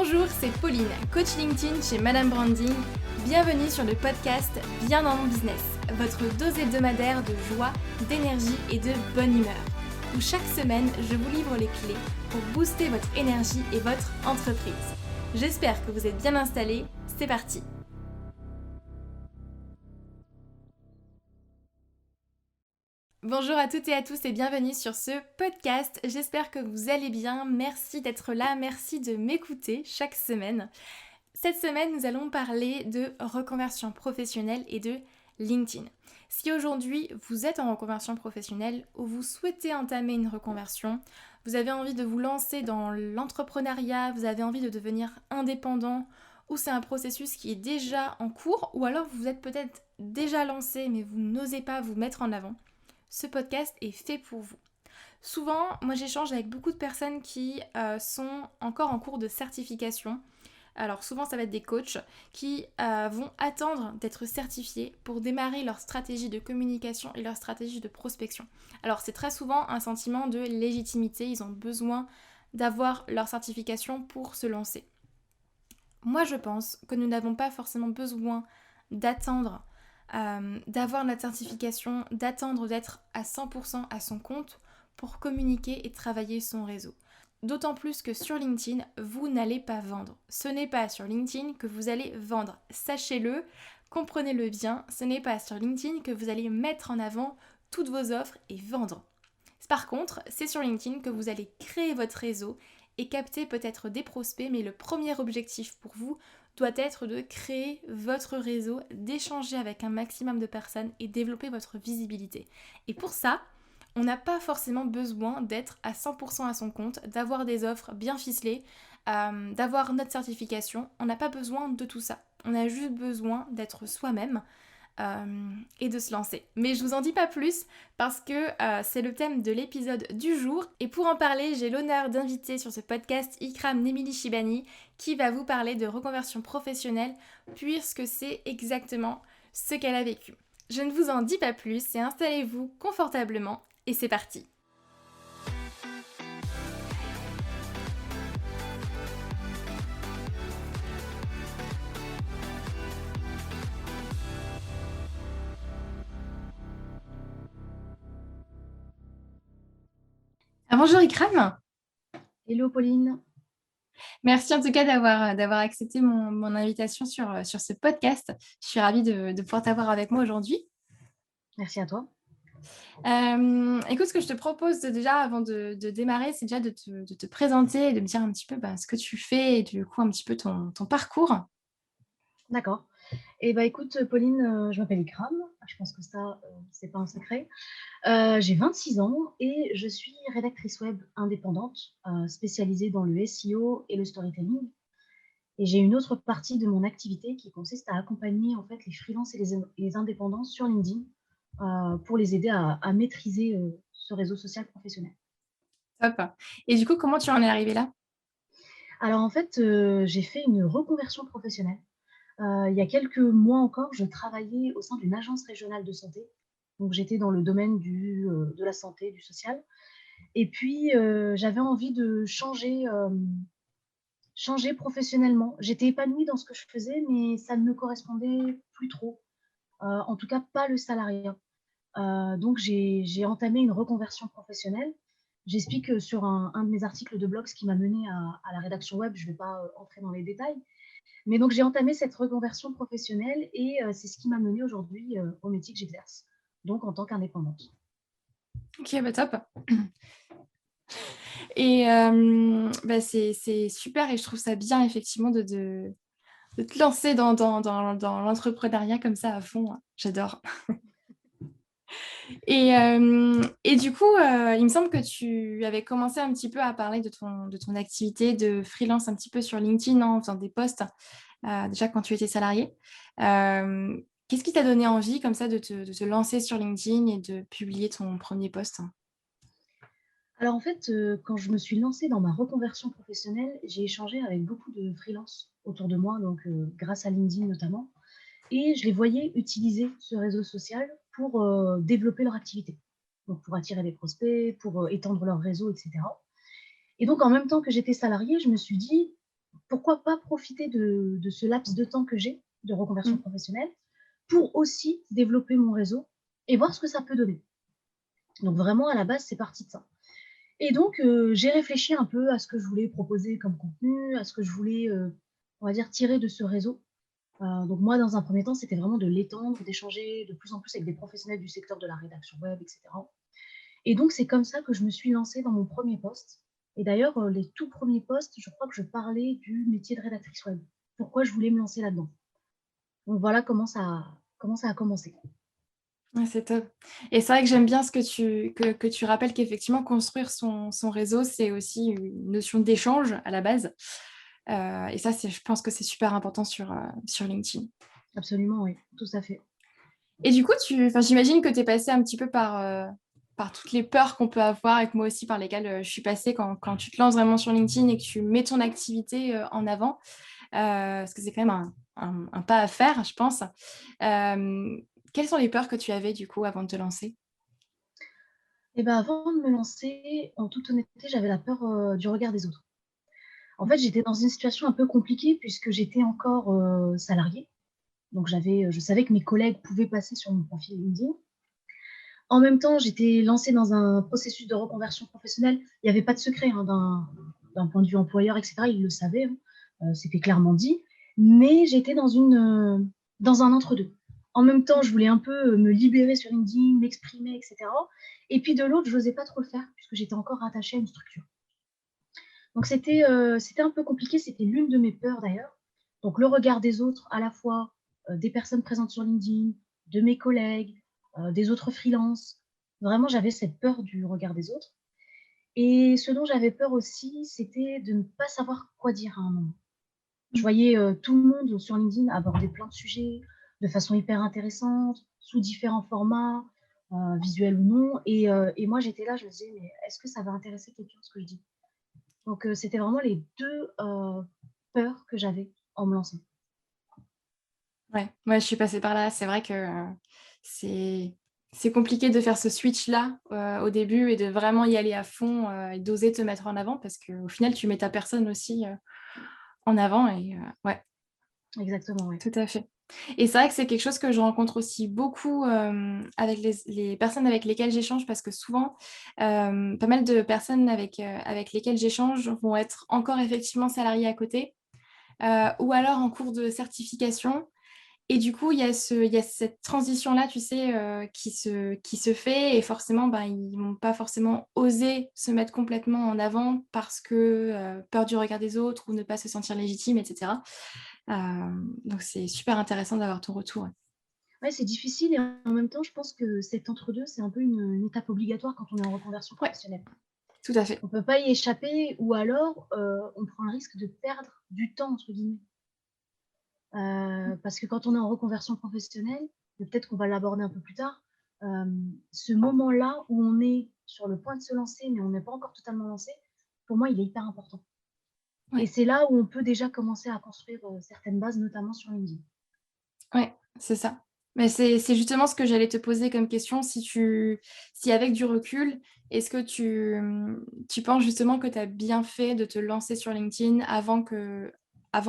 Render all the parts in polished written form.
Bonjour, c'est Pauline, coach LinkedIn chez Madame Branding. Bienvenue sur le podcast Bien dans mon business, votre dose hebdomadaire de joie, d'énergie et de bonne humeur. Où chaque semaine, je vous livre les clés pour booster votre énergie et votre entreprise. J'espère que vous êtes bien installés, c'est parti. Bonjour à toutes et à tous et bienvenue sur ce podcast. J'espère que vous allez bien. Merci d'être là, merci de m'écouter chaque semaine. Cette semaine, nous allons parler de reconversion professionnelle et de LinkedIn. Si aujourd'hui vous êtes en reconversion professionnelle ou vous souhaitez entamer une reconversion, vous avez envie de vous lancer dans l'entrepreneuriat, vous avez envie de devenir indépendant, ou c'est un processus qui est déjà en cours, ou alors vous êtes peut-être déjà lancé mais vous n'osez pas vous mettre en avant, ce podcast est fait pour vous. Souvent, moi j'échange avec beaucoup de personnes qui sont encore en cours de certification. Alors souvent ça va être des coachs qui vont attendre d'être certifiés pour démarrer leur stratégie de communication et leur stratégie de prospection. Alors c'est très souvent un sentiment de légitimité, ils ont besoin d'avoir leur certification pour se lancer. Moi je pense que nous n'avons pas forcément besoin d'attendre d'avoir notre certification, d'attendre d'être à 100% à son compte pour communiquer et travailler son réseau. D'autant plus que sur LinkedIn, vous n'allez pas vendre. Ce n'est pas sur LinkedIn que vous allez vendre. Sachez-le, comprenez-le bien, ce n'est pas sur LinkedIn que vous allez mettre en avant toutes vos offres et vendre. Par contre, c'est sur LinkedIn que vous allez créer votre réseau et capter peut-être des prospects, mais le premier objectif pour vous doit être de créer votre réseau, d'échanger avec un maximum de personnes et développer votre visibilité. Et pour ça, on n'a pas forcément besoin d'être à 100% à son compte, d'avoir des offres bien ficelées, d'avoir notre certification. On n'a pas besoin de tout ça. On a juste besoin d'être soi-même et de se lancer. Mais je vous en dis pas plus parce que c'est le thème de l'épisode du jour. Et pour en parler, j'ai l'honneur d'inviter sur ce podcast Ikram Nemili Shibani qui va vous parler de reconversion professionnelle puisque c'est exactement ce qu'elle a vécu. Je ne vous en dis pas plus et installez-vous confortablement et c'est parti. Bonjour Ikram. Hello Pauline. Merci en tout cas d'avoir accepté mon invitation sur ce podcast. Je suis ravie de pouvoir t'avoir avec moi aujourd'hui. Merci à toi. Écoute, ce que je te propose déjà avant de démarrer, c'est déjà de te présenter et de me dire un petit peu ce que tu fais et du coup un petit peu ton parcours. D'accord. Et bah écoute Pauline, je m'appelle Ikram. Je pense que ça, c'est pas un secret. J'ai 26 ans et je suis rédactrice web indépendante, spécialisée dans le SEO et le storytelling. Et j'ai une autre partie de mon activité qui consiste à accompagner en fait les freelances et les indépendants sur LinkedIn, pour les aider à maîtriser, ce réseau social professionnel. Top. Et du coup, comment tu en es arrivée là? Alors en fait, j'ai fait une reconversion professionnelle. Il y a quelques mois encore, je travaillais au sein d'une agence régionale de santé. Donc j'étais dans le domaine de la santé, du social et puis, j'avais envie de changer professionnellement. J'étais épanouie dans ce que je faisais, mais ça ne me correspondait plus trop, en tout cas pas le salariat. Donc j'ai entamé une reconversion professionnelle. J'explique, sur un de mes articles de blog ce qui m'a menée à la rédaction web. Je ne vais pas, entrer dans les détails. Mais donc j'ai entamé cette reconversion professionnelle et c'est ce qui m'a menée aujourd'hui, au métier que j'exerce, donc en tant qu'indépendante. Ok, top. Et c'est super et je trouve ça bien effectivement de te lancer dans l'entrepreneuriat comme ça à fond. J'adore. Et du coup, il me semble que tu avais commencé un petit peu à parler de ton activité de freelance un petit peu sur LinkedIn, en faisant des posts, déjà quand tu étais salarié. Qu'est-ce qui t'a donné envie comme ça de te lancer sur LinkedIn et de publier ton premier post? Alors en fait, quand je me suis lancée dans ma reconversion professionnelle, j'ai échangé avec beaucoup de freelances autour de moi, donc grâce à LinkedIn notamment et je les voyais utiliser ce réseau social pour, développer leur activité. Donc pour attirer des prospects, pour, étendre leur réseau et cetera et donc en même temps que j'étais salariée, je me suis dit: pourquoi pas profiter de ce laps de temps que j'ai de reconversion Mmh. professionnelle pour aussi développer mon réseau et voir ce que ça peut donner. Donc vraiment, à la base, c'est parti de ça. Et donc, j'ai réfléchi un peu à ce que je voulais proposer comme contenu, à ce que je voulais, on va dire, tirer de ce réseau. Donc moi, dans un premier temps, c'était vraiment de l'étendre, d'échanger de plus en plus avec des professionnels du secteur de la rédaction web, et cetera. Et donc, c'est comme ça que je me suis lancée dans mon premier post. Et d'ailleurs, les tout premiers posts, je crois que je parlais du métier de rédactrice web. Pourquoi je voulais me lancer là-dedans. Donc voilà comment ça a commencé. Ouais, c'est top et c'est vrai que j'aime bien ce que tu rappelles qu'effectivement construire son réseau, c'est aussi une notion d'échange à la base, et ça, c'est je pense que c'est super important sur LinkedIn Absolument, oui, tout à fait. et du coup, j'imagine que tu es passée un petit peu par toutes les peurs qu'on peut avoir et que moi aussi par lesquelles, je suis passée quand tu te lances vraiment sur LinkedIn et que tu mets ton activité, en avant, parce que c'est quand même un pas à faire, je pense. Quelles sont les peurs que tu avais du coup avant de te lancer? Et ben, avant de me lancer, en toute honnêteté, j'avais la peur, du regard des autres. En Mmh. fait, j'étais dans une situation un peu compliquée puisque j'étais encore, salariée. Donc je savais que mes collègues pouvaient passer sur mon profil LinkedIn. En même temps, j'étais lancée dans un processus de reconversion professionnelle. Il y avait pas de secret, hein, d'un point de vue employeur et cetera, ils le savaient, hein, c'était clairement dit. Mais j'étais dans un entre-deux. En même temps, je voulais un peu, me libérer sur LinkedIn, m'exprimer et cetera et puis de l'autre, j'osais pas trop le faire puisque j'étais encore rattachée à une structure. Donc c'était un peu compliqué, c'était l'une de mes peurs d'ailleurs. Donc le regard des autres, à la fois, des personnes présentes sur LinkedIn, de mes collègues, des autres freelances. Vraiment, j'avais cette peur du regard des autres et ce dont j'avais peur aussi, c'était de ne pas savoir quoi dire à un moment. Je Mmh. voyais, tout le monde sur LinkedIn aborder plein de sujets de façon hyper intéressante, sous différents formats, visuels ou non et moi j'étais là, je me disais: «Mais est-ce que ça va intéresser quelqu'un ce que je dis?» Donc c'était vraiment les 2 peurs que j'avais en me lançant. Ouais, ouais, je suis passée par là. C'est vrai que, c'est c'est compliqué de faire ce switch-là, au début et de vraiment y aller à fond, et d'oser te mettre en avant parce qu'au final, tu mets ta personne aussi, en avant et ouais, Exactement, oui. tout à fait et c'est vrai que c'est quelque chose que je rencontre aussi beaucoup, avec les personnes avec lesquelles j'échange parce que souvent, pas mal de personnes avec lesquelles j'échange vont être encore effectivement salariées à côté, ou alors en cours de certification. Et du coup, il y a cette transition-là, tu sais, qui se fait et forcément, ben, ils vont pas forcément oser se mettre complètement en avant parce que, peur du regard des autres ou ne pas se sentir légitime et cetera. Donc c'est super intéressant d'avoir ton retour, ouais. Ouais, c'est difficile et en même temps, je pense que cet entre-deux, c'est un peu une étape obligatoire quand on est en reconversion Ouais, professionnelle. tout à fait. On peut pas y échapper ou alors, on prend le risque de «perdre du temps» entre guillemets. Parce que quand on est en reconversion professionnelle, et peut-être qu'on va l'aborder un peu plus tard, ce moment-là où on est sur le point de se lancer, mais on n'est pas encore totalement lancé, pour moi, il est hyper important et Ouais, c'est là où on peut déjà commencer à construire, certaines bases, notamment sur LinkedIn. ouais, c'est ça. Mais c'est justement ce que j'allais te poser comme question, si avec du recul, est-ce que tu penses justement que tu as bien fait de te lancer sur LinkedIn avant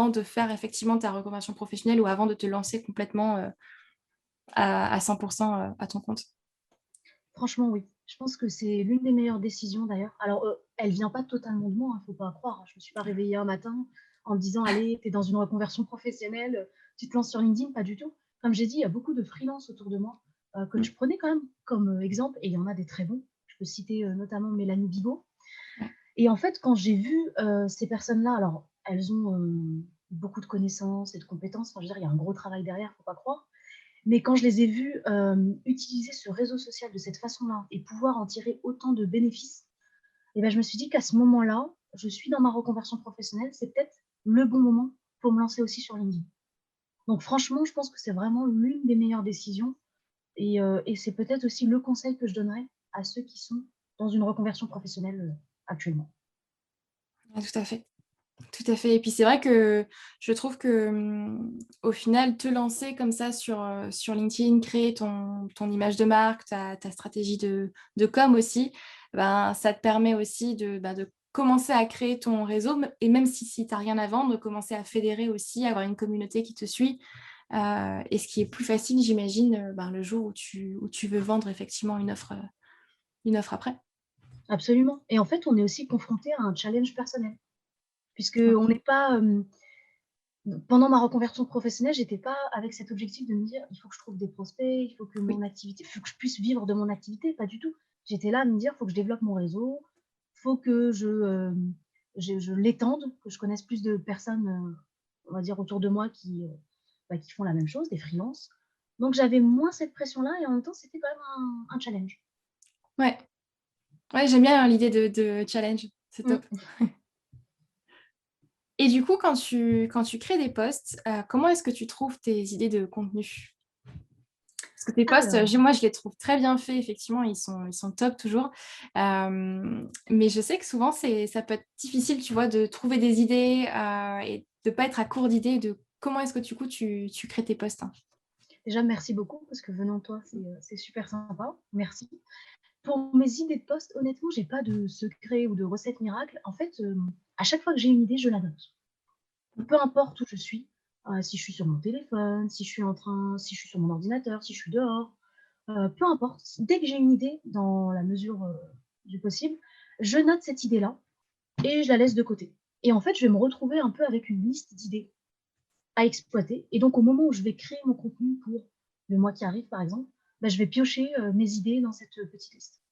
de faire effectivement ta reconversion professionnelle ou avant de te lancer complètement, à 100 à ton compte? Franchement, oui. Je pense que c'est l'une des meilleures décisions d'ailleurs. Alors, elle vient pas totalement de moi, hein, faut pas croire, hein. Je me suis pas réveillée un matin en me disant: «Allez, tu es dans une reconversion professionnelle, tu te lances sur LinkedIn», pas du tout. Comme j'ai dit, il y a beaucoup de freelance autour de moi, que Mmh, je prenais quand même comme, exemple et il y en a des très bons. Je peux citer, notamment Mélanie Bigot ouais. et en fait, quand j'ai vu, ces personnes-là, alors elles ont, beaucoup de connaissances et de compétences, enfin je veux dire, il y a un gros travail derrière, faut pas croire. Mais quand je les ai vus, utiliser ce réseau social de cette façon-là et pouvoir en tirer autant de bénéfices et ben je me suis dit qu'à ce moment-là, je suis dans ma reconversion professionnelle, c'est peut-être le bon moment pour me lancer aussi sur LinkedIn. Donc franchement, je pense que c'est vraiment l'une des meilleures décisions et c'est peut-être aussi le conseil que je donnerais à ceux qui sont dans une reconversion professionnelle, actuellement. Ouais, tout à fait. Tout à fait et puis c'est vrai que je trouve que, au final, te lancer comme ça sur LinkedIn, créer ton image de marque, ta stratégie de com aussi, ben, ça te permet aussi de commencer à créer ton réseau et même si tu as rien à vendre, commencer à fédérer aussi, avoir une communauté qui te suit. Et ce qui est plus facile, j'imagine, ben, le jour où tu veux vendre effectivement une offre après. Absolument et en fait, on est aussi confronté à un challenge personnel Ouais. puisqu'on n'est pas, pendant ma reconversion professionnelle, j'étais pas avec cet objectif de me dire: «Il faut que je trouve des prospects, il faut que Oui. mon activité il faut que je puisse vivre de mon activité», pas du tout. J'étais là à me dire: «Il «Faut que je développe mon réseau, faut que je l'étende, que je connaisse plus de personnes, on va dire autour de moi qui font la même chose, des freelances». Donc j'avais moins cette pression-là et en même temps, c'était quand même un challenge. Ouais. Ouais, j'aime bien l'idée de challenge, c'est top. Mmh. Et du coup, quand tu crées des posts, comment est-ce que tu trouves tes idées de contenu? Parce que tes posts, Alors moi, je les trouve très bien faits, effectivement, ils sont top toujours. Mais je sais que souvent, ça peut être difficile, tu vois, de trouver des idées, et de pas être à court d'idées de comment est-ce que, du coup, tu crées tes posts, hein? déjà merci beaucoup parce que venant de toi, c'est super sympa, merci. Pour mes idées de poste, honnêtement, j'ai pas de secret ou de recette miracle. En fait, à chaque fois que j'ai une idée, je la note. Peu importe où je suis, si je suis sur mon téléphone, si je suis sur mon ordinateur, si je suis dehors, peu importe. Dès que j'ai une idée, dans la mesure, du possible, je note cette idée-là et je la laisse de côté. Et en fait, je vais me retrouver un peu avec une liste d'idées à exploiter et donc au moment où je vais créer mon contenu pour le mois qui arrive, par exemple, bah, je vais piocher, mes idées dans cette, petite liste.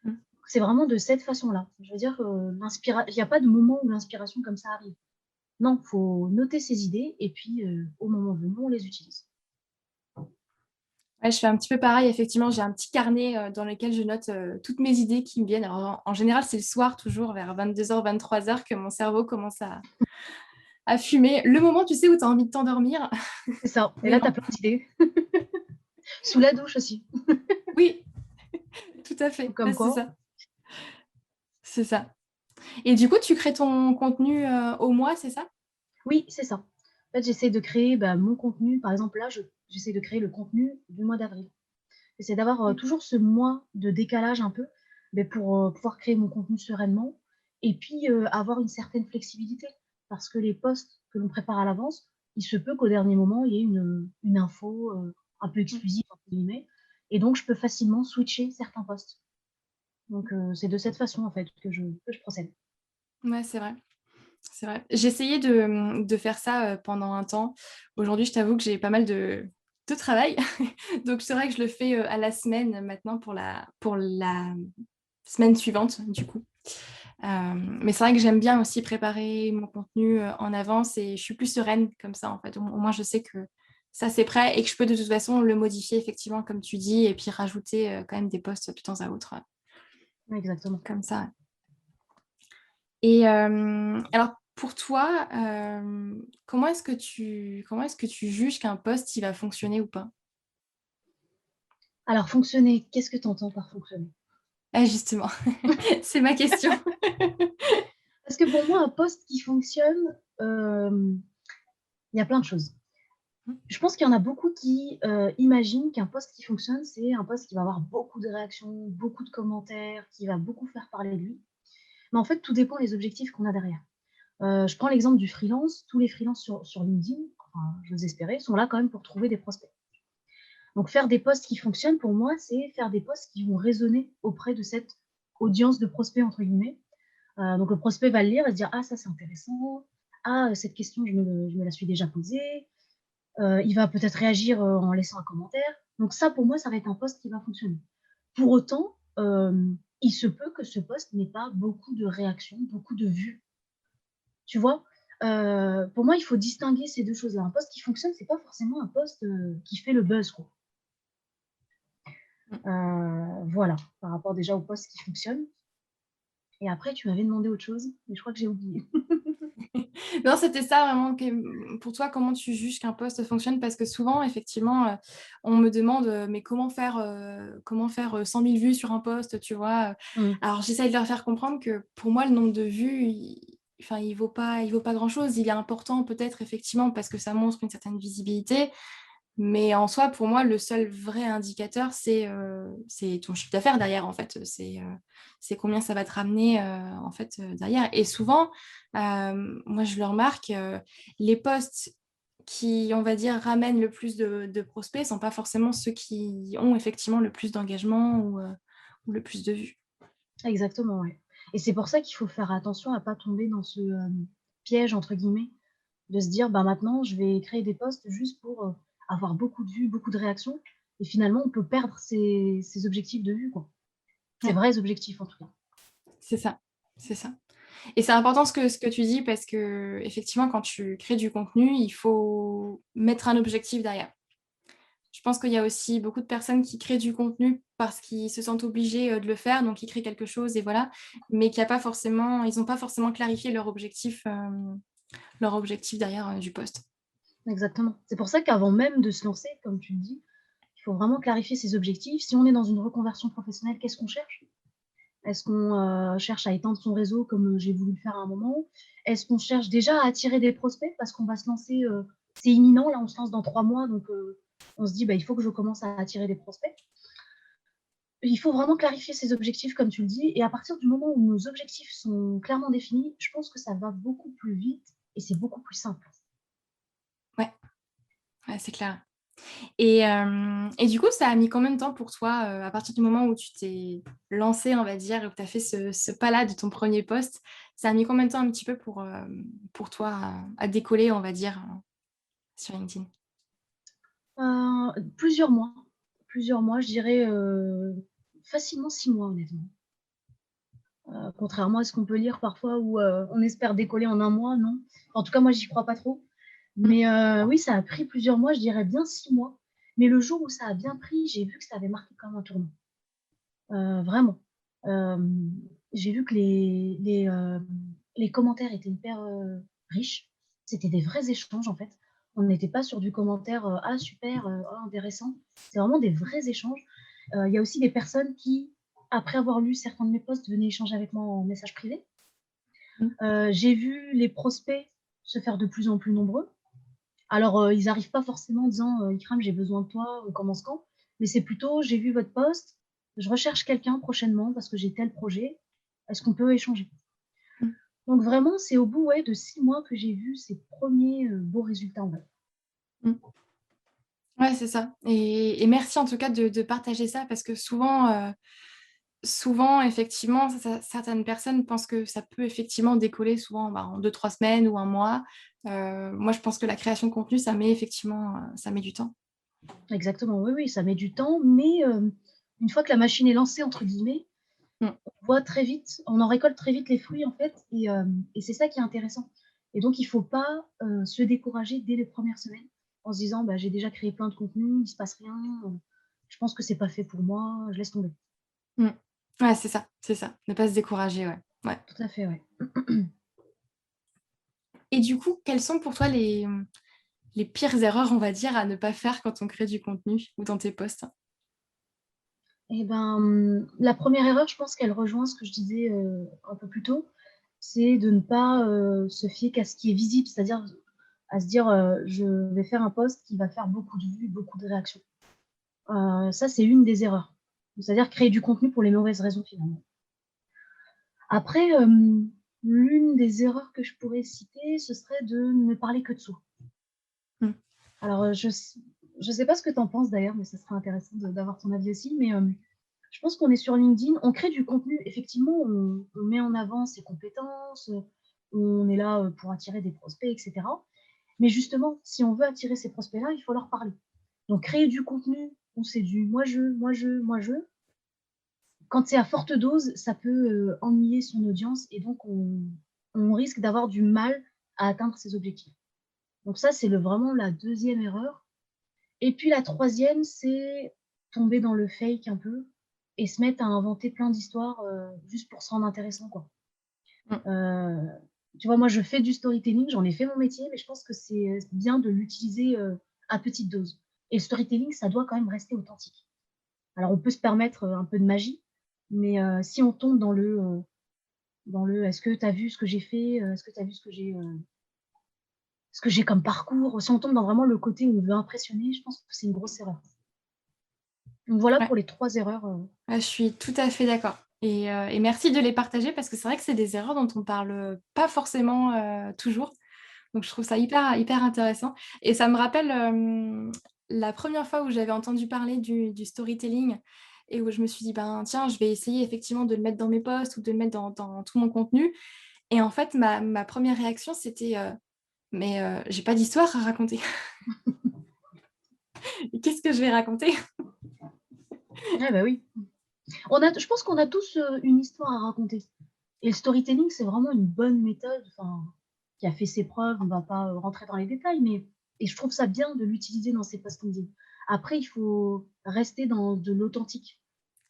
Mmh. C'est vraiment de cette façon-là. Je veux dire, il y a pas de moment où l'inspiration comme ça arrive. Non, faut noter ses idées et puis, au moment venu, on les utilise. Ouais, je fais un petit peu pareil, effectivement, j'ai un petit carnet, dans lequel je note, toutes mes idées qui me viennent. Alors en général, c'est le soir toujours vers 22h-23h que mon cerveau commence à fumer. Le moment, tu sais, où tu as envie de t'endormir, C'est ça et mais là, tu as non. plein d'idées. Sous la douche aussi, Oui, tout à fait. Ouais, comme c'est quoi ça, c'est ça. Et du coup, tu crées ton contenu, au mois, c'est ça? oui, c'est ça. En fait, j'essaie de créer, bah, mon contenu. Par exemple, là, j'essaie de créer le contenu du mois d'avril. J'essaie d'avoir, Mmh. toujours ce mois de décalage un peu, beh, pour, pouvoir créer mon contenu sereinement et puis, avoir une certaine flexibilité. Parce que les posts que l'on prépare à l'avance, il se peut qu'au dernier moment, il y ait une info, un peu Mmh. «exclusive» entre guillemets et donc je peux facilement switcher certains posts. Donc, c'est de cette façon, en fait, que je procède. Ouais, c'est vrai, c'est vrai. J'essayais de faire ça, pendant un temps. Aujourd'hui, je t'avoue que j'ai pas mal de travail, donc c'est vrai que je le fais, à la semaine maintenant pour la semaine suivante, du coup. Mais c'est vrai que j'aime bien aussi préparer mon contenu, en avance et je suis plus sereine comme ça, en fait. Au moins, je sais que ça, c'est prêt et que je peux de toute façon le modifier effectivement comme tu dis et puis rajouter, quand même des posts de temps à autre, Exactement. comme ça. Et alors pour toi, comment est-ce que tu juges qu'un post, il va fonctionner ou pas? Alors fonctionner, qu'est-ce que tu entends par fonctionner? Ah justement, c'est ma question. Parce que pour moi, un post qui fonctionne, il y a plein de choses. Mmh, Je pense qu'il y en a beaucoup qui, imaginent qu'un post qui fonctionne, c'est un post qui va avoir beaucoup de réactions, beaucoup de commentaires, qui va beaucoup faire parler de lui. Mais en fait, tout dépend des objectifs qu'on a derrière. Je prends l'exemple du freelance. Tous les freelances sur LinkedIn, enfin, j'ose espérer, sont là quand même pour trouver des prospects. Donc faire des posts qui fonctionnent, pour moi, c'est faire des posts qui vont résonner auprès de cette «audience de prospects» entre guillemets. Donc le prospect va le lire et se dire: «Ah ça, c'est intéressant. Ah, cette question, je me la suis déjà posée». Il va peut-être réagir, en laissant un commentaire. Donc ça, pour moi, ça va être un post qui va fonctionner. Pour autant, il se peut que ce post n'ait pas beaucoup de réactions, beaucoup de vues, tu vois? Pour moi, il faut distinguer ces 2 choses-là. Un post qui fonctionne, c'est pas forcément un post, qui fait le buzz, quoi. mmh. Voilà, par rapport déjà au post qui fonctionne et après tu m'avais demandé autre chose, mais je crois que j'ai oublié. Non, c'était ça vraiment pour toi, comment tu juges qu'un post fonctionne? Parce que souvent, effectivement, on me demande, mais comment faire 100 000 vues sur un post, tu vois? Mmh. Alors j'essaye de leur faire comprendre que pour moi, le nombre de vues, il vaut pas grand-chose. Il est important peut-être effectivement parce que ça montre une certaine visibilité, Mais en soi, pour moi, le seul vrai indicateur, c'est ton chiffre d'affaires derrière, en fait. C'est combien ça va te ramener, en fait, derrière. Et souvent, moi, je le remarque, les posts qui, on va dire, ramènent le plus de prospects sont pas forcément ceux qui ont effectivement le plus d'engagement ou le plus de vues. Exactement, ouais. Et c'est pour ça qu'il faut faire attention à pas tomber dans ce, «piège» entre guillemets, de se dire: «Bah, maintenant je vais créer des posts juste pour, avoir beaucoup de vues, beaucoup de réactions» et finalement on peut perdre ses objectifs de vues, quoi. Ses Ouais, vrais objectifs en tout cas. c'est ça, c'est ça. Et c'est important ce que tu dis parce que effectivement, quand tu crées du contenu, il faut mettre un objectif derrière. Je pense qu'il y a aussi beaucoup de personnes qui créent du contenu parce qu'ils se sentent obligés, de le faire, donc ils créent quelque chose et voilà, mais qui a pas forcément ils ont pas forcément clarifié leur objectif derrière, du post. Exactement. C'est pour ça qu'avant même de se lancer, comme tu le dis, il faut vraiment clarifier ses objectifs. Si on est dans une reconversion professionnelle, qu'est-ce qu'on cherche? Est-ce qu'on, cherche à étendre son réseau comme, j'ai voulu le faire à un moment? Est-ce qu'on cherche déjà à attirer des prospects parce qu'on va se lancer, c'est imminent là, on se lance dans 3 mois donc on se dit: «Bah, il faut que je commence à attirer des prospects». Il faut vraiment clarifier ses objectifs comme tu le dis et à partir du moment où nos objectifs sont clairement définis, je pense que ça va beaucoup plus vite et c'est beaucoup plus simple. Ouais, ouais, c'est clair. Et du coup, ça a mis combien de temps pour toi, à partir du moment où tu t'es lancée, on va dire, et où tu as fait ce pas-là de ton premier poste, ça a mis combien de temps un petit peu pour toi à décoller, on va dire, sur LinkedIn? Plusieurs mois, je dirais, facilement 6 mois honnêtement. Contrairement à ce qu'on peut lire parfois où, on espère décoller en un mois, non. En tout cas, moi, j'y crois pas trop. Mmh. Mais, oui, ça a pris plusieurs mois, je dirais bien 6 mois. Mais le jour où ça a bien pris, j'ai vu que ça avait marqué comme un tournant, vraiment. Hem, j'ai vu que les commentaires étaient hyper, riches. C'était des vrais échanges, en fait. On n'était pas sur du commentaire, «Ah super, oh intéressant». C'est vraiment des vrais échanges. Il y a aussi des personnes qui, après avoir lu certains de mes posts, venaient échanger avec moi en message privé. Mmh. J'ai vu les prospects se faire de plus en plus nombreux. Alors, ils arrivent pas forcément en disant, «Ikram, j'ai besoin de toi, on commence quand?» mais c'est plutôt: «J'ai vu votre post, je recherche quelqu'un prochainement parce que j'ai tel projet, est-ce qu'on peut échanger?» Mmh. donc vraiment, c'est au bout, ouais, de 6 mois que j'ai vu ces premiers beaux résultats, en vrai. Mmh. Ouais, c'est ça et merci en tout cas de partager ça parce que souvent effectivement, certaines personnes pensent que ça peut effectivement décoller souvent, bah, en 2-3 semaines ou un mois. Moi, je pense que la création de contenu, ça met effectivement, ça met du temps. Exactement, oui, oui, ça met du temps, mais une fois que la machine est «lancée» entre guillemets, Mmh. on voit très vite, on en récolte très vite les fruits, en fait et c'est ça qui est intéressant et donc il faut pas, se décourager dès les premières semaines en se disant: «Bah, j'ai déjà créé plein de contenu, il se passe rien, je pense que c'est pas fait pour moi, je laisse tomber». Mmh. Ouais, c'est ça. Ne pas se décourager, ouais. Ouais. Tout à fait, ouais. Et du coup, quelles sont pour toi les pires erreurs, on va dire, à ne pas faire quand on crée du contenu ou dans tes posts? Et ben, la première erreur, je pense qu'elle rejoint ce que je disais, un peu plus tôt, c'est de ne pas, se fier qu'à ce qui est visible, c'est-à-dire à se dire, «Je vais faire un post qui va faire beaucoup de vues, beaucoup de réactions». Ça, c'est une des erreurs. C'est-à-dire créer du contenu pour les mauvaises raisons, finalement. Après, l'une des erreurs que je pourrais citer, ce serait de ne parler que de soi. Mmh. Alors, je sais pas ce que tu en penses d'ailleurs, mais ça serait intéressant d'avoir ton avis aussi, mais, je pense qu'on est sur LinkedIn, on crée du contenu, effectivement, on met en avant ses compétences, on est là, pour attirer des prospects et cetera. Mais justement, si on veut attirer ces prospects-là, il faut leur parler. Donc créer du contenu où c'est du moi je, moi je, moi je, quand c'est à forte dose, ça peut, ennuyer son audience et donc on risque d'avoir du mal à atteindre ses objectifs. Donc ça, c'est vraiment la deuxième erreur et puis la troisième, c'est tomber dans le fake un peu et se mettre à inventer plein d'histoires, juste pour se rendre intéressant, quoi. Mmh. Heu, tu vois, moi, je fais du storytelling, j'en ai fait mon métier, mais je pense que c'est, bien de l'utiliser, à petite dose et le storytelling, ça doit quand même rester authentique. Alors on peut se permettre, un peu de magie, mais si on tombe dans le: «Est-ce que tu as vu ce que j'ai fait? Est-ce que tu as vu ce que j'ai» ce que j'ai comme parcours. Si on tombe dans vraiment le côté où on veut impressionner, je pense que c'est une grosse erreur. Donc voilà Ouais. pour les 3 erreurs, Ouais, je suis tout à fait d'accord et merci de les partager parce que c'est vrai que c'est des erreurs dont on parle, pas forcément, toujours. Donc je trouve ça hyper intéressant et ça me rappelle, la première fois où j'avais entendu parler du storytelling et où je me suis dit: «Ben, tiens, je vais essayer effectivement de le mettre dans mes posts ou de le mettre dans tout mon contenu» et en fait, ma 1re réaction, c'était, «Mais, j'ai pas d'histoire à raconter. Qu'est-ce que je vais raconter?» ouais, bah, oui. Je pense qu'on a tous, une histoire à raconter et le storytelling, c'est vraiment une bonne méthode, enfin, qui a fait ses preuves. On va pas, rentrer dans les détails, mais et je trouve ça bien de l'utiliser dans ses posts LinkedIn. Après, il faut rester dans de l'authentique.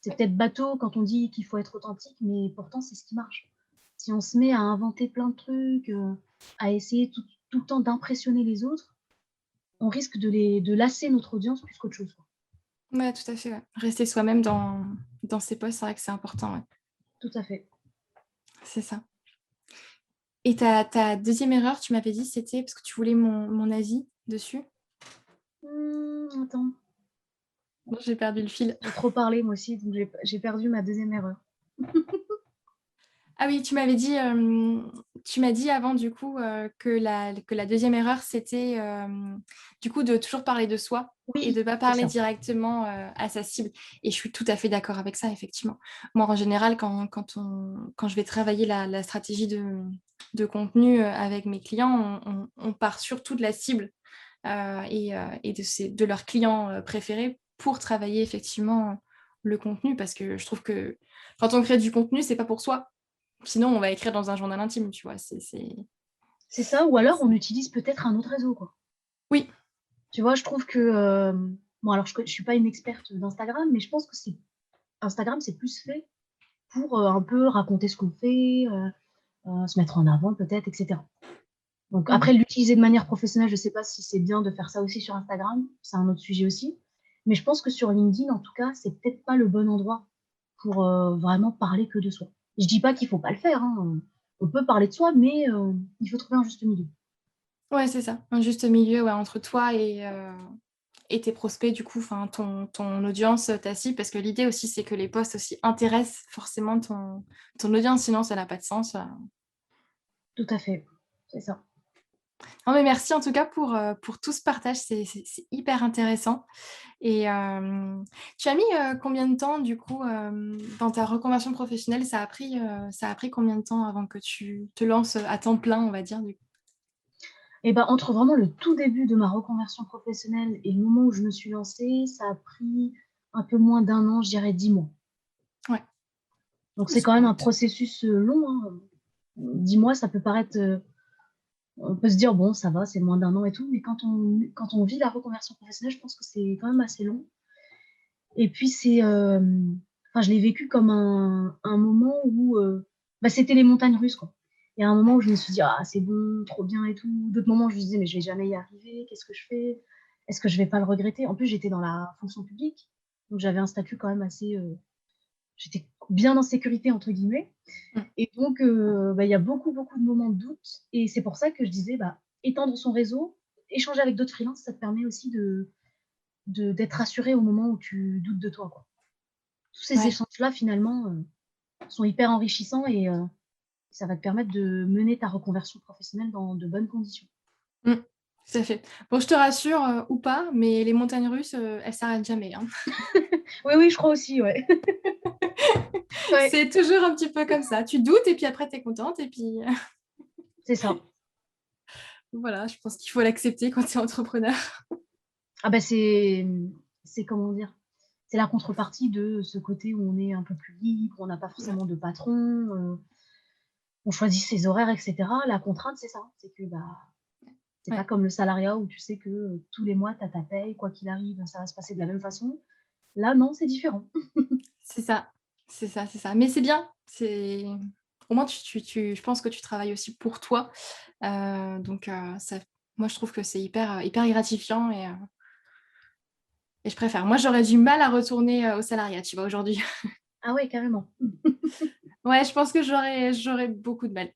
C'est peut-être bateau quand on dit qu'il faut être authentique, mais pourtant c'est ce qui marche. Si on se met à inventer plein de trucs, à essayer tout le temps d'impressionner les autres, on risque de lasser notre audience plus qu'autre chose, quoi. Ouais, tout à fait, ouais. Rester soi-même dans ses posts, c'est vrai que c'est important, ouais. Tout à fait. C'est ça. Et ta 2e erreur, tu m'avais dit, c'était parce que tu voulais mon avis dessus? Attends, Non, j'ai perdu le fil. j'ai trop parlé moi aussi, donc j'ai perdu ma deuxième erreur. Ah oui, tu m'as dit avant du coup, que la 2e erreur, c'était, du coup, de toujours parler de soi et de Oui, pas c'est parler ça. directement, à sa cible et je suis tout à fait d'accord avec ça, effectivement. Moi, en général, quand je vais travailler la stratégie de contenu, avec mes clients, on part surtout de la cible, et de leurs clients, préférés pour travailler effectivement le contenu. Parce que je trouve que quand on crée du contenu, c'est pas pour soi. Sinon, on va écrire dans un journal intime, tu vois? C'est ça, ou alors on utilise peut-être un autre réseau, quoi. Oui, Tu vois? Je trouve que, bon alors je suis pas une experte d'Instagram, mais je pense que c'est Instagram, c'est plus fait pour, un peu raconter ce qu'on fait, se mettre en avant peut-être et cetera. Donc mmh, après l'utiliser de manière professionnelle, je sais pas si c'est bien de faire ça aussi sur Instagram, c'est un autre sujet aussi. Mais je pense que sur LinkedIn, en tout cas, c'est peut-être pas le bon endroit pour, vraiment parler que de soi. Je dis pas qu'il faut pas le faire, hein, on peut parler de soi, mais, il faut trouver un juste milieu. ouais, c'est ça, un juste milieu, ouais, entre toi et tes prospects, du coup, enfin ton audience, ta cible. Parce que l'idée aussi, c'est que les posts aussi intéressent forcément ton audience, sinon ça n'a pas de sens. Tout à fait, c'est ça. Non, mais merci en tout cas pour tout ce partage, c'est hyper intéressant et tu as mis, combien de temps du coup, dans ta reconversion professionnelle? Ça a pris combien de temps avant que tu te lances, à temps plein, on va dire, du coup? Et bah, entre vraiment le tout début de ma reconversion professionnelle et le moment où je me suis lancée, ça a pris un peu moins d'1 an, je dirais 10 mois. Ouais, Donc c'est c'est quand même un correct. processus, long, hein. 10 mois, ça peut paraître, on peut se dire: «Bon, ça va, c'est moins d'1 an et tout», mais quand on vit la reconversion professionnelle, je pense que c'est quand même assez long et puis c'est, enfin, je l'ai vécu comme un moment où, bah, c'était les montagnes russes, quoi. Il y a un moment où je me suis dit: «Ah, c'est bon, trop bien et tout». D'autres moments, je me disais: «Mais je vais jamais y arriver, qu'est-ce que je fais? Est-ce que je vais pas le regretter?» En plus, j'étais dans la fonction publique, donc j'avais un statut quand même assez, j'étais «bien en sécurité» entre guillemets Mmh. et donc bah, il y a beaucoup, beaucoup de moments de doute et c'est pour ça que je disais, bah, étendre son réseau, échanger avec d'autres freelances, ça te permet aussi d'être rassuré au moment où tu doutes de toi, quoi. Tous ces Ouais. échanges-là, finalement, sont hyper enrichissants et ça va te permettre de mener ta reconversion professionnelle dans de bonnes conditions. Mmh. Tout à fait. Bon, je te rassure, ou pas, mais les montagnes russes, elles s'arrêtent jamais, hein. Oui, oui, je crois aussi, ouais. Ouais, C'est toujours un petit peu comme ça. Tu doutes et puis après tu es contente et puis, c'est ça. voilà, je pense qu'il faut l'accepter quand tu es entrepreneur. Ah bah, c'est comment dire? C'est la contrepartie de ce côté où on est un peu plus libre, on n'a pas Ouais, forcément de patron, on choisit ses horaires et cetera. La contrainte, c'est ça, c'est que, bah, c'est pas ouais. comme le salariat où tu sais que, tous les mois tu as ta paye, quoi qu'il arrive, ça va se passer de la même façon. Là, non, c'est différent. C'est ça, c'est ça, c'est ça. Mais c'est bien, au moins je pense que tu travailles aussi pour toi, donc ça moi je trouve que c'est hyper gratifiant et je préfère. Moi, j'aurais du mal à retourner, au salariat, tu vois, aujourd'hui. Ah ouais, carrément. Ouais, je pense que j'aurais beaucoup de mal.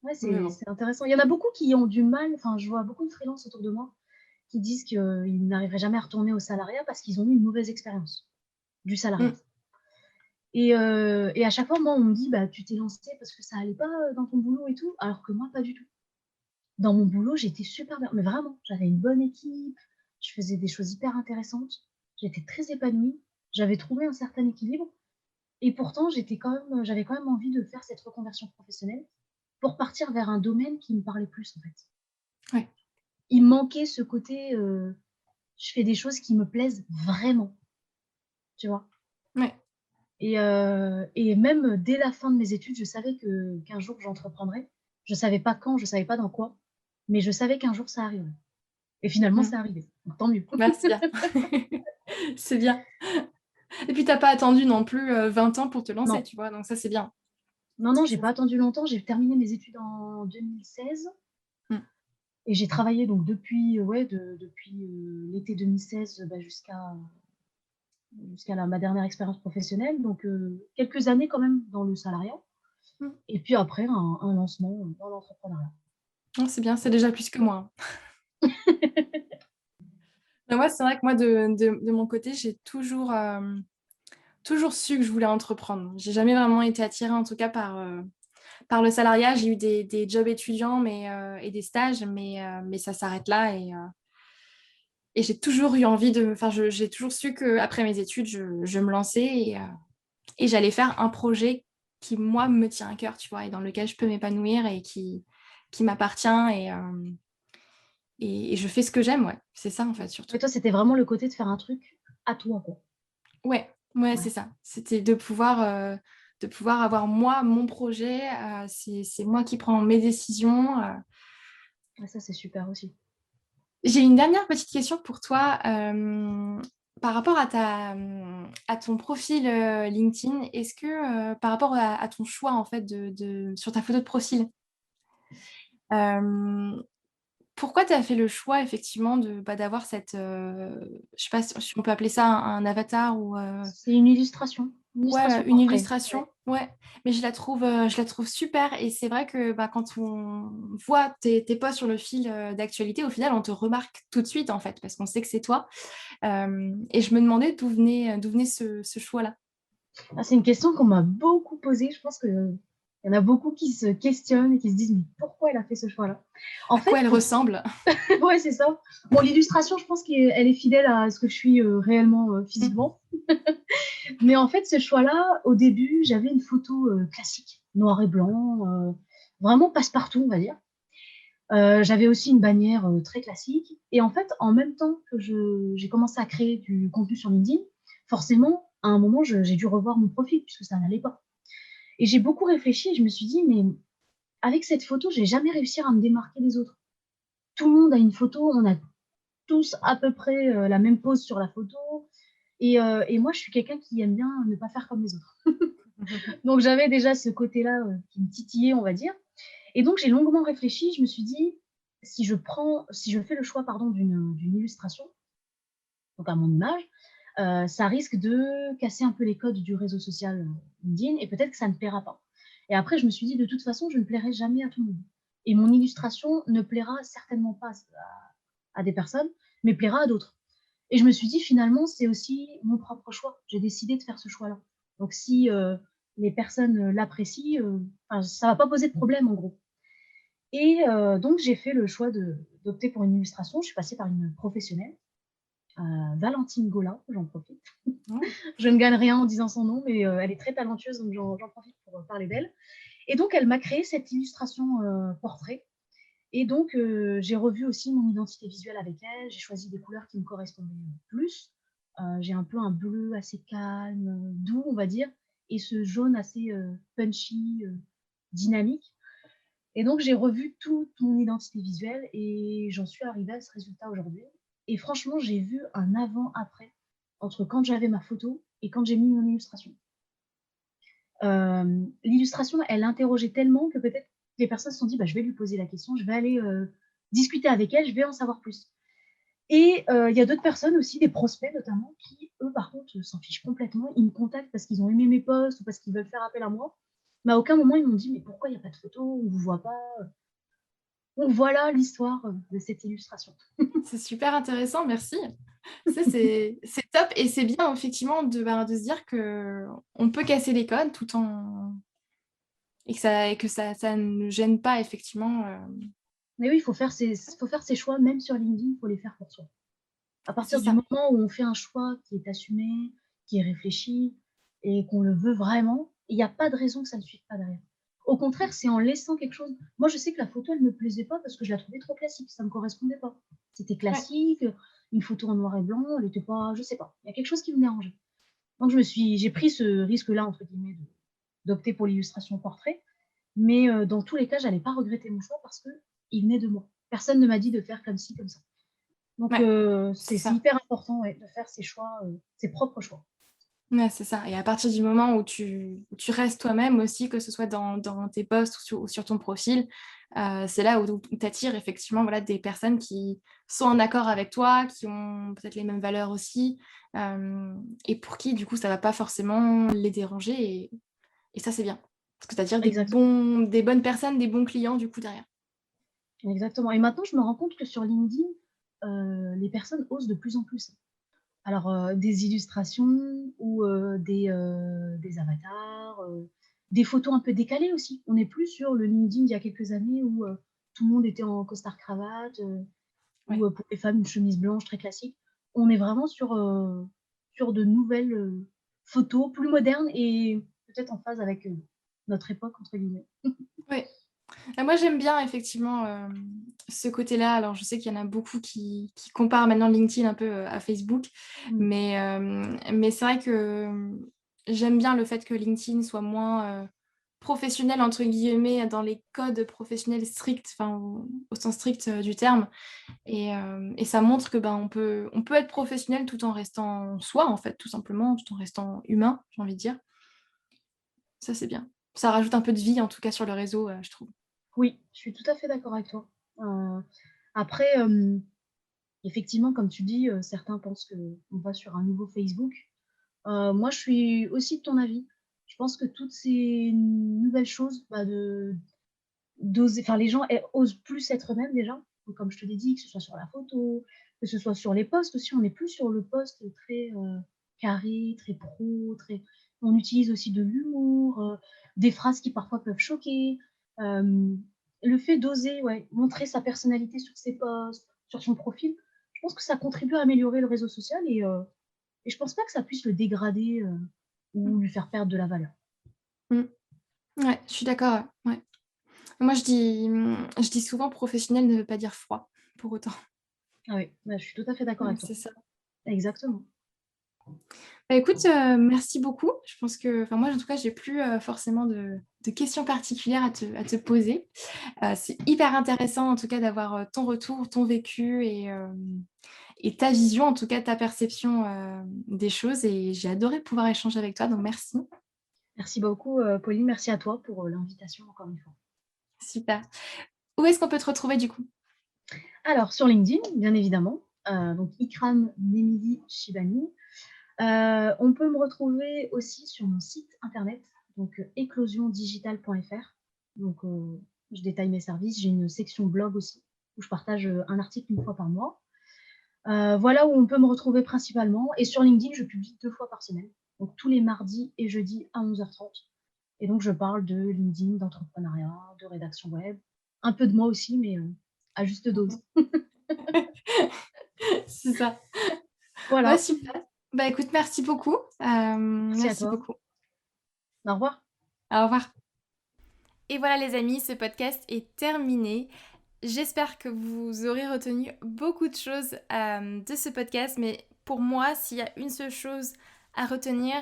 Ouais, Mais c'est bon. c'est intéressant. Il y en a beaucoup qui ont du mal, enfin, je vois beaucoup de freelances autour de moi qui disent qu'ils n'arriveraient jamais à retourner au salariat parce qu'ils ont eu une mauvaise expérience du salariat. Mmh. Et à chaque fois, moi, on me dit: «Bah, tu t'es lancée parce que ça allait pas, dans ton boulot et tout», alors que moi, pas du tout. Dans mon boulot, j'étais super bien, mais vraiment, j'avais une bonne équipe, je faisais des choses hyper intéressantes, j'étais très épanouie, j'avais trouvé un certain équilibre et pourtant j'avais quand même envie de faire cette reconversion professionnelle pour partir vers un domaine qui me parlait plus, en fait. Ouais. Il me manquait ce côté, je fais des choses qui me plaisent vraiment, tu vois? Ouais. Et même dès la fin de mes études, je savais qu'un jour j'entreprendrais. Je savais pas quand, je savais pas dans quoi, mais je savais qu'un jour ça arriverait et finalement Mmh. c'est arrivé, donc tant mieux. Bah, c'est bien. C'est bien. Et puis tu as pas attendu non plus, 20 ans pour te lancer, Non, tu vois? Donc ça, c'est bien. non, non, j'ai Ça pas attendu longtemps, j'ai terminé mes études en 2016 mmh. et j'ai travaillé donc depuis, ouais, depuis, l'été 2016, bah, jusqu'à ma dernière expérience professionnelle, donc quelques années quand même dans le salariat Mmh. et puis après un lancement, dans l'entrepreneuriat. Non, c'est bien, c'est déjà plus que moi, hein. Mais moi, c'est vrai que moi, de mon côté, j'ai toujours, toujours su que je voulais entreprendre. J'ai jamais vraiment été attirée, en tout cas, par le salariat. J'ai eu des jobs étudiants et des stages, mais ça s'arrête là et j'ai toujours eu envie enfin, j'ai toujours su qu'après mes études, je me lançais et j'allais faire un projet qui, moi, me tient à cœur, tu vois, et dans lequel je peux m'épanouir et qui m'appartient et je fais ce que j'aime, ouais. C'est ça, en fait, Mais surtout. toi, c'était vraiment le côté de faire un truc à toi, quoi. Ouais, ouais, c'est Ouais, ça. C'était de pouvoir avoir, moi, mon projet. C'est moi qui prends mes décisions. ouais, ça, c'est super aussi. J'ai une dernière petite question pour toi. Par rapport à ton profil LinkedIn, est-ce que par rapport à ton choix en fait sur ta photo de profil, euh, pourquoi tu as fait le choix effectivement d'avoir je sais pas si on peut appeler ça un avatar ou C'est une illustration ouais, une portrait. Ouais. illustration, ouais, mais je la trouve super et c'est vrai que bah, quand on voit tes posts sur le fil d'actualité, au final, on te remarque tout de suite en fait, parce qu'on sait que c'est toi. Et je me demandais d'où venait ce choix-là. Ah, c'est une question qu'on m'a beaucoup posée. Je pense qu'il y en a beaucoup qui se questionnent et qui se disent: «Mais pourquoi elle a fait ce choix-là?» En À quoi fait, elle pour ressemble? ouais, c'est ça. Bon, l'illustration, je pense qu'elle est fidèle à ce que je suis, réellement, Mm. physiquement. Mais en fait, ce choix-là, au début, j'avais une photo, classique, noir et blanc, vraiment passe-partout, on va dire. J'avais aussi une bannière, très classique et en fait, en même temps que je j'ai commencé à créer du contenu sur LinkedIn, forcément, à un moment, j'ai dû revoir mon profil puisque ça n'allait pas et j'ai beaucoup réfléchi et je me suis dit: «Mais avec cette photo, je vais jamais réussir à me démarquer des autres. Tout le monde a une photo, on a tous à peu près, la même pose sur la photo et moi, je suis quelqu'un qui aime bien ne pas faire comme les autres». Donc j'avais déjà ce côté-là, qui me titillait, on va dire et donc j'ai longuement réfléchi. Je me suis dit: «Si je fais le choix, pardon, d'une illustration, donc à mon image, ça risque de casser un peu les codes du réseau social, LinkedIn et peut-être que ça ne plaira pas». Et après je me suis dit: «De toute façon, je ne plairai jamais à tout le monde et mon illustration ne plaira certainement pas à des personnes, mais plaira à d'autres». Et je me suis dit: «Finalement, c'est aussi mon propre choix. J'ai décidé de faire ce choix-là. Donc si, les personnes, l'apprécient, enfin ça va pas poser de problème en gros». Et donc j'ai fait le choix d'opter pour une illustration. Je suis passée par une professionnelle, Valentine Gaulin, j'en profite. Oh. Je ne gagne rien en disant son nom, mais elle est très talentueuse, donc j'en profite pour, parler d'elle. Et donc elle m'a créé cette illustration, portrait et donc j'ai revu aussi mon identité visuelle avec elle. J'ai choisi des couleurs qui me correspondaient, plus. J'ai un peu un bleu assez calme, doux, on va dire et ce jaune assez, punchy, dynamique. Et donc j'ai revu toute mon identité visuelle et j'en suis arrivée à ce résultat aujourd'hui et franchement, j'ai vu un avant-après entre quand j'avais ma photo et quand j'ai mis mon illustration. L'illustration, elle interrogeait tellement que peut-être les personnes se sont dit: «Bah, je vais lui poser la question, je vais aller, discuter avec elle, je vais en savoir plus». Et il y a d'autres personnes aussi, des prospects notamment, qui eux, par contre, s'en fichent complètement. Ils me contactent parce qu'ils ont aimé mes posts ou parce qu'ils veulent faire appel à moi Mais à aucun moment ils m'ont dit: «Mais pourquoi il y a pas de photos? On vous voit pas». Donc voilà l'histoire, de cette illustration. C'est super intéressant, merci. Ça, c'est top et c'est bien effectivement de se dire qu'on peut casser les codes tout en et que ça ne gêne pas effectivement, Mais oui, faut faire ses choix même sur LinkedIn, faut les faire pour soi. À c'est partir du ça. moment où on fait un choix qui est assumé, qui est réfléchi et qu'on le veut vraiment, il y a pas de raison que ça ne suive pas derrière. Au contraire, c'est en laissant quelque chose. Moi, je sais que la photo, elle me plaisait pas parce que je la trouvais trop classique, ça me correspondait pas. C'était Ouais. classique, une photo en noir et blanc, elle était pas, je sais pas, il y a quelque chose qui me dérangeait. Donc j'ai pris ce «risque-là» entre guillemets d'opter pour l'illustration portrait, mais dans tous les cas, j'allais pas regretter mon choix parce qu'il venait de moi. Personne ne m'a dit de faire comme ci, comme ça. Donc Ouais, c'est c'est ça. hyper important, ouais, de faire ses choix, ses propres choix. Ouais, c'est ça et à partir du moment où tu restes toi-même aussi, que ce soit dans tes posts ou sur ton profil, c'est là où tu attires effectivement, voilà, des personnes qui sont en accord avec toi, qui ont peut-être les mêmes valeurs aussi, et pour qui, du coup, ça va pas forcément les déranger et ça, c'est bien. Parce que tu attires Exactement, des bonnes personnes, des bons clients, du coup, derrière. exactement, et maintenant je me rends compte que sur LinkedIn, les personnes osent de plus en plus. Alors, des illustrations ou des avatars, des photos un peu décalées aussi. On n'est plus sur le LinkedIn d'il y a quelques années où, tout le monde était en costard-cravate, ou, Ouais. pour les femmes, une chemise blanche très classique. On est vraiment sur de nouvelles, photos plus modernes et peut-être en phase avec, «notre époque» entre guillemets. Ouais. Moi, j'aime bien effectivement, ce côté-là. Alors, je sais qu'il y en a beaucoup qui comparent maintenant LinkedIn un peu, à Facebook, Mmh. mais c'est vrai que, j'aime bien le fait que LinkedIn soit moins, «professionnel» entre guillemets dans les codes professionnels stricts, enfin au sens strict, du terme et ça montre que, ben, on peut être professionnel tout en restant soi, en fait, tout simplement, tout en restant humain, j'ai envie de dire. Ça, c'est bien. Ça rajoute un peu de vie, en tout cas sur le réseau, je trouve. Oui, je suis tout à fait d'accord avec toi. Après, effectivement, comme tu dis, certains pensent qu'on va sur un nouveau Facebook. Moi, je suis aussi de ton avis. Je pense que toutes ces nouvelles choses, bah, de d'oser, enfin, les gens osent plus être eux-mêmes déjà. Donc comme je te l'ai dit, que ce soit sur la photo, que ce soit sur les posts aussi, on n'est plus sur le post très, carré, très pro, très, on utilise aussi de l'humour, des phrases qui parfois peuvent choquer. Hem, le fait d'oser, ouais, montrer sa personnalité sur ses posts, sur son profil, je pense que ça contribue à améliorer le réseau social et je pense pas que ça puisse le dégrader, Mmh. ou lui faire perdre de la valeur. Mmh. Ouais, je suis d'accord, ouais, ouais. Moi, je dis souvent professionnel ne veut pas dire froid, pour autant. Ah oui, bah, je suis tout à fait d'accord avec toi. C'est ça. Exactement. Bah, écoute, merci beaucoup. Je pense que enfin moi, en tout cas, j'ai plus, forcément de questions particulières à te poser. C'est hyper intéressant, en tout cas, d'avoir, ton retour, ton vécu et ta vision, en tout cas, ta perception, des choses et j'ai adoré pouvoir échanger avec toi, donc merci. Merci beaucoup, Pauline, merci à toi pour, l'invitation encore une fois. Super. Où est-ce qu'on peut te retrouver, du coup? Alors sur LinkedIn, bien évidemment, donc Ikram Nemili Shibani. On peut me retrouver aussi sur mon site internet, donc éclosiondigitale.fr. Donc je détaille mes services. J'ai une section blog aussi où je partage, un article une fois par mois. Voilà où on peut me retrouver principalement, et sur LinkedIn, je publie 2 fois par semaine, donc tous les mardis et jeudis à 11h30, et donc je parle de LinkedIn, d'entrepreneuriat, de rédaction web, un peu de moi aussi, mais à juste dose. C'est ça. Bah, Voilà, super. Bah, écoute, merci beaucoup. merci à Merci toi. beaucoup. Au revoir. Au revoir. Et voilà les amis, ce podcast est terminé. J'espère que vous aurez retenu beaucoup de choses de ce podcast, mais pour moi, s'il y a une seule chose à retenir,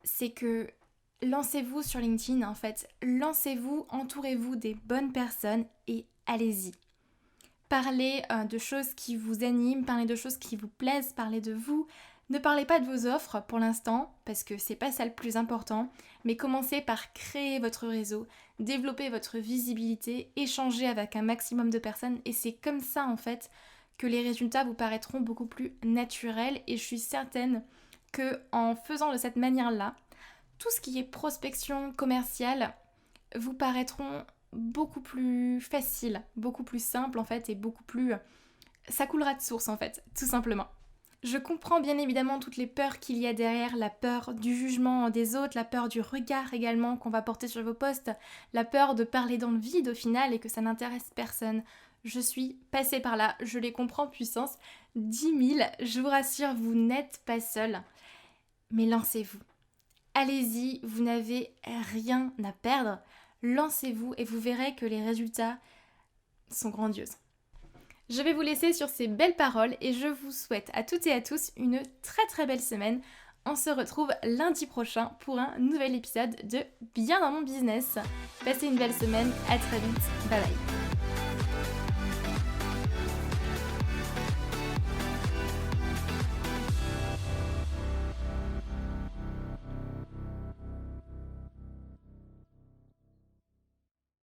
c'est que lancez-vous sur LinkedIn en fait. Lancez-vous, entourez-vous des bonnes personnes et allez-y. Parlez de choses qui vous animent, parlez de choses qui vous plaisent, parlez de vous. Ne parlez pas de vos offres pour l'instant, parce que c'est pas ça le plus important, mais commencez par créer votre réseau, développer votre visibilité, échanger avec un maximum de personnes, et c'est comme ça en fait que les résultats vous paraîtront beaucoup plus naturels, et je suis certaine que en faisant de cette manière-là, tout ce qui est prospection commerciale vous paraîtront beaucoup plus faciles, beaucoup plus simples en fait et beaucoup plus... Ça coulera de source en fait, tout simplement. Je comprends bien évidemment toutes les peurs qu'il y a derrière, la peur du jugement des autres, la peur du regard également qu'on va porter sur vos posts, la peur de parler dans le vide au final et que ça n'intéresse personne. Je suis passée par là, je les comprends puissance 10 000, je vous rassure, vous n'êtes pas seul. Mais lancez-vous. Allez-y, vous n'avez rien à perdre. Lancez-vous et vous verrez que les résultats sont grandioses. Je vais vous laisser sur ces belles paroles et je vous souhaite à toutes et à tous une très très belle semaine. On se retrouve lundi prochain pour un nouvel épisode de Bien dans mon business. Passez une belle semaine, à très vite, bye bye.